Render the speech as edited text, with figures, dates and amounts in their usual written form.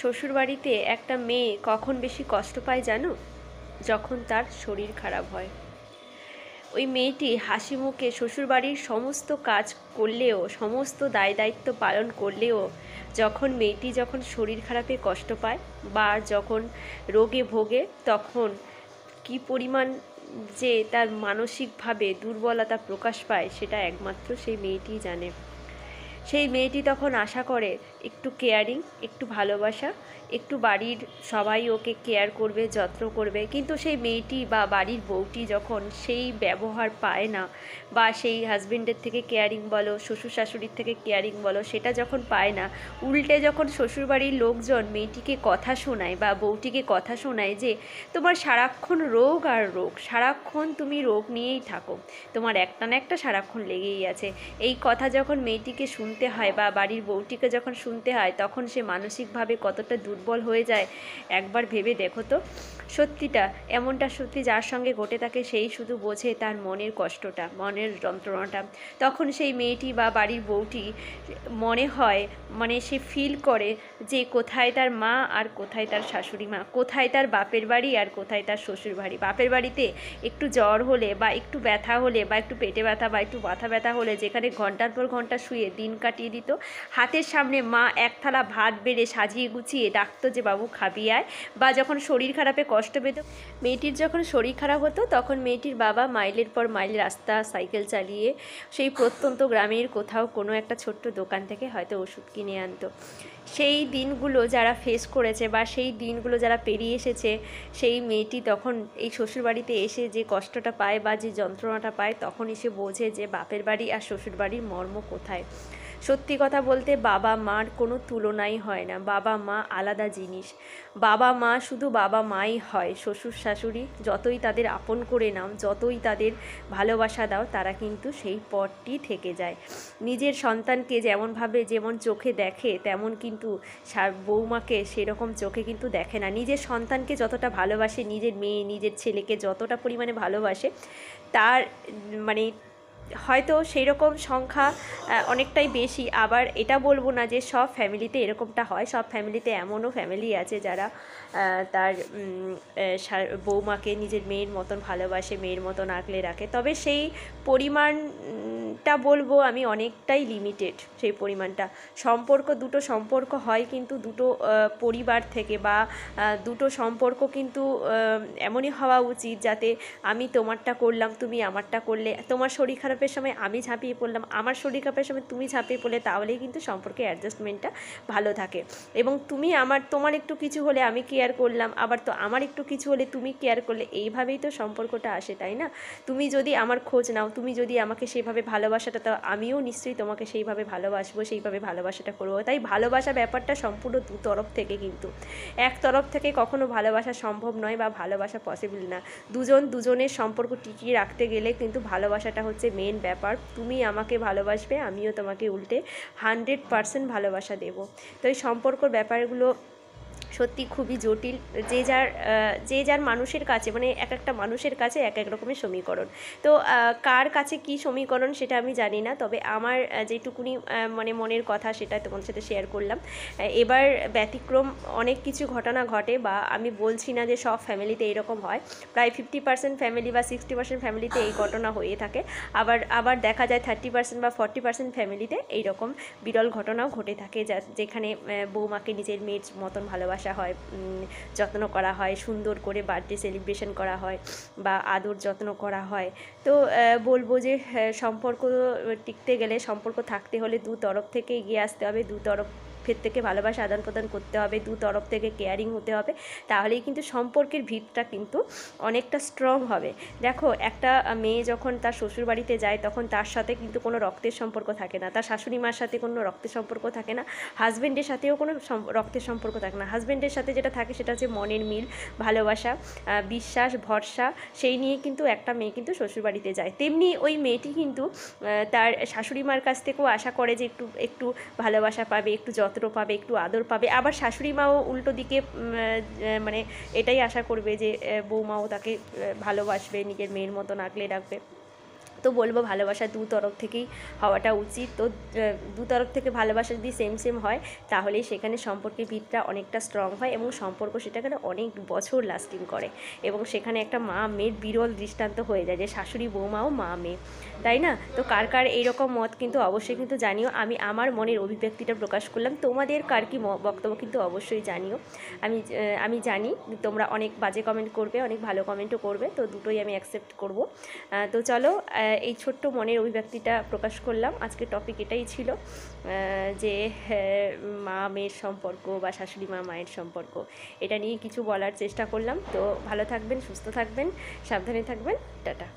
শ্বশুরবাড়িতে একটা মেয়ে কখন বেশি কষ্ট পায় জানো? যখন তার শরীর খারাপ হয়। ওই মেয়েটি হাসি মুখে শ্বশুরবাড়ির সমস্ত কাজ করলেও, সমস্ত দায় দায়িত্ব পালন করলেও, যখন শরীর খারাপে কষ্ট পায় বা যখন রোগে ভোগে, তখন কি পরিমাণ যে তার মানসিকভাবে দুর্বলতা প্রকাশ পায় সেটা একমাত্র সেই মেয়েটিই জানে। সেই মেয়েটি তখন আশা করে একটু কেয়ারিং, একটু ভালোবাসা, একটু বাড়ির সবাই ওকে কেয়ার করবে, যত্ন করবে। কিন্তু সেই মেয়েটি বা বাড়ির বউটি যখন সেই ব্যবহার পায় না, বা সেই হাজবেন্ডের থেকে কেয়ারিং বলো, শ্বশুর শাশুড়ির থেকে কেয়ারিং বলো, সেটা যখন পায় না, উল্টে যখন শ্বশুরবাড়ির লোকজন মেয়েটিকে কথা শোনায় বা বউটিকে কথা শোনায় যে তোমার সারাক্ষণ রোগ আর রোগ, সারাক্ষণ তুমি রোগ নিয়েই থাকো, তোমার একটা না একটা সারাক্ষণ লেগেই আছে, এই কথা যখন মেয়েটিকে শুনতে হয় বা বাড়ির বউটিকে যখন শুনতে হয়, তখন সে মানসিকভাবে কতটা দুর্বল হয়ে যায় একবার ভেবে দেখো তো। সত্যিটা এমনটা সত্যি যার সঙ্গে ঘটে থাকে সেই শুধু বোঝে তার মনের কষ্টটা, মনের যন্ত্রণাটা। তখন সেই মেয়েটি বা বাড়ির বউটি মনে হয়, মানে সে ফিল করে যে কোথায় তার মা আর কোথায় তার শাশুড়ি মা, কোথায় তার বাপের বাড়ি আর কোথায় তার শ্বশুর বাড়ি। বাপের বাড়িতে একটু জ্বর হলে বা একটু ব্যথা হলে বা একটু পেটে ব্যথা বা একটু মাথা ব্যথা হলে যেখানে ঘন্টার পর ঘন্টা শুয়ে দিন কাটিয়ে দিত, হাতের সামনে মা এক থালা ভাত বেড়ে সাজিয়ে গুছিয়ে ডাকতো যে বাবু খাবি আয়। বা যখন শরীর খারাপে কষ্ট পেত, মেয়েটির যখন শরীর খারাপ হতো, তখন মেয়েটির বাবা মাইলের পর মাইল রাস্তা সাইকেল চালিয়ে সেই প্রত্যন্ত গ্রামের কোথাও কোনো একটা ছোট্ট দোকান থেকে হয়তো ওষুধ কিনে আনতো। সেই দিনগুলো যারা ফেস করেছে বা সেই দিনগুলো যারা পেরিয়ে এসেছে, সেই মেয়েটি তখন এই শ্বশুরবাড়িতে এসে যে কষ্টটা পায় বা যে যন্ত্রণাটা পায়, তখন এসে বোঝে যে বাপের বাড়ি আর শ্বশুরবাড়ির মর্ম কোথায়। সত্যি কথা বলতে বাবা মার কোনো তুলনাই হয় না। বাবা মা আলাদা জিনিস। বাবা মা শুধু বাবা মাই হয়। শ্বশুর শাশুড়ি যতই তাদের আপন করে নাও, যতই তাদের ভালোবাসা দাও, তারা কিন্তু সেই পথটি থেকে যায়। নিজের সন্তানকে যেমনভাবে যেমন চোখে দেখে, তেমন কিন্তু বৌমাকে সেরকম চোখে কিন্তু দেখে না। নিজের সন্তানকে যতটা ভালোবাসে, নিজের মেয়ে নিজের ছেলেকে যতটা পরিমাণে ভালোবাসে, তার মানে হয়তো সেই রকম সংখ্যা অনেকটাই বেশি। আবার এটা বলবো না যে সব ফ্যামিলিতে এরকমটা হয়। সব ফ্যামিলিতে এমনও ফ্যামিলি আছে যারা তার বৌমাকে নিজের মেয়ের মতন ভালোবাসে, মেয়ের মতন আগলে রাখে। তবে সেই পরিমাণটা বলবো আমি অনেকটাই লিমিটেড। সেই পরিমাণটা দুটো সম্পর্ক হয় কিন্তু দুটো পরিবার থেকে, বা দুটো সম্পর্ক কিন্তু এমনই হওয়া উচিত যাতে আমি তোমারটা করলাম, তুমি আমারটা করলে, তোমার শরীর খারাপের সময় আমি ঝাঁপিয়ে পড়লাম, আমার শরীর খারাপের সময় তুমি ঝাঁপিয়ে পড়লে, তাহলেই কিন্তু সম্পর্কে অ্যাডজাস্টমেন্টটা ভালো থাকে। এবং তোমার একটু কিছু হলে আমি কেয়ার করলাম, আবার তো আমার একটু কিছু হলে তুমি কেয়ার করলে, এইভাবেই তো সম্পর্কটা আসে, তাই না? তুমি যদি আমার খোঁজ নাও, তুমি যদি আমাকে সেভাবে ভালোবাসাটা দাও, আমিও নিশ্চয়ই তোমাকে সেইভাবে ভালোবাসবো, সেইভাবে ভালোবাসাটা করবো। তাই ভালোবাসা ব্যাপারটা সম্পূর্ণ দু তরফ থেকে, কিন্তু এক তরফ থেকে কখনো ভালোবাসা সম্ভব নয় বা ভালোবাসা পসিবল না। দুজনের সম্পর্ক টিকিয়ে রাখতে গেলে কিন্তু ভালোবাসাটা হচ্ছে মেন ব্যাপার। তুমি আমাকে ভালোবাসবে, আমিও তোমাকে উল্টে 100% ভালোবাসা দেবো। তো এই সম্পর্কর ব্যাপারগুলো সত্যি খুবই জটিল। যে যার মানুষের কাছে, মানে এক একটা মানুষের কাছে এক এক রকমের সমীকরণ। তো কার কাছে কি সমীকরণ সেটা আমি জানি না, তবে আমার যেটুকুনি মানে মনের কথা সেটা তোমাদের সাথে শেয়ার করলাম। এবার ব্যতিক্রম অনেক কিছু ঘটনা ঘটে, বা আমি বলছি না যে সব ফ্যামিলিতে এরকম হয়। প্রায় 50% ফ্যামিলি বা 60% ফ্যামিলিতে এই ঘটনা হয়ে থাকে। আবার দেখা যায় 30% বা 40% ফ্যামিলিতে এইরকম বিরল ঘটনাও ঘটে থাকে, যেখানে বৌমাকে নিজের মেয়ের মতন ভালোবাসা হয়, যত্ন করা হয়, সুন্দর করে বার্থডে সেলিব্রেশন করা হয়, বা আদর যত্ন করা হয়। তো বলবো যে সম্পর্ক টিকতে গেলে, সম্পর্ক থাকতে হলে দু তরফ থেকে এগিয়ে আসতে হবে, দু তরফের থেকে ভালোবাসা আদান প্রদান করতে হবে, দু তরফ থেকে কেয়ারিং হতে হবে, তাহলেই কিন্তু সম্পর্কের ভিতটা কিন্তু অনেকটা স্ট্রং হবে। দেখো, একটা মেয়ে যখন তার শ্বশুরবাড়িতে যায়, তখন তার সাথে কিন্তু কোনো রক্তের সম্পর্ক থাকে না, তার শাশুড়ি মার সাথে কোনো রক্তের সম্পর্ক থাকে না, হাজব্যান্ডের সাথেও কোনো রক্তের সম্পর্ক থাকে না। হাজব্যান্ডের সাথে যেটা থাকে সেটা হচ্ছে মনের মিল, ভালোবাসা, বিশ্বাস, ভরসা, সেই নিয়ে কিন্তু একটা মেয়ে কিন্তু শ্বশুরবাড়িতে যায়। তেমনি ওই মেয়েটি কিন্তু তার শাশুড়ি মার কাছ থেকেও আশা করে যে একটু ভালোবাসা পাবে, একটু যত্ন পাবে, একটু আদর পাবে। আবার শাশুড়ি মাও উল্টো দিকে মানে এটাই আশা করবে যে বৌমাও তাকে ভালোবাসবে, নিজের মেয়ের মতন আগলে রাখবে। তো বলবো ভালোবাসা দু তরফ থেকেই হওয়াটা উচিত। তো দু তরফ থেকে ভালোবাসা যদি সেম সেম হয় তাহলেই সেখানে সম্পর্কের ভিতটা অনেকটা স্ট্রং হয় এবং সম্পর্ক সেটাখানে অনেক বছর লাস্টিং করে এবং সেখানে একটা মা মেয়ের বিরল দৃষ্টান্ত হয়ে যায় যে শাশুড়ি বৌমাও মা মেয়ে, তাই না? তো কার কার এইরকম মত কিন্তু অবশ্যই কিন্তু জানিও। আমি আমার মনের অভিব্যক্তিটা প্রকাশ করলাম, তোমাদের কার কী বক্তব্য কিন্তু অবশ্যই জানিও। আমি জানি তোমরা অনেক বাজে কমেন্ট করবে, অনেক ভালো কমেন্টও করবে, তো দুটোই আমি অ্যাকসেপ্ট করব। তো চলো এই ছোট্ট মনের অভিব্যক্তিটা প্রকাশ করলাম। আজকের টপিক এটাই ছিল যে মা মেয়ের সম্পর্ক বা শাশুড়ি মা মায়ের সম্পর্ক, এটা নিয়ে কিছু বলার চেষ্টা করলাম। তো ভালো থাকবেন, সুস্থ থাকবেন, সাবধানে থাকবেন, টাটা।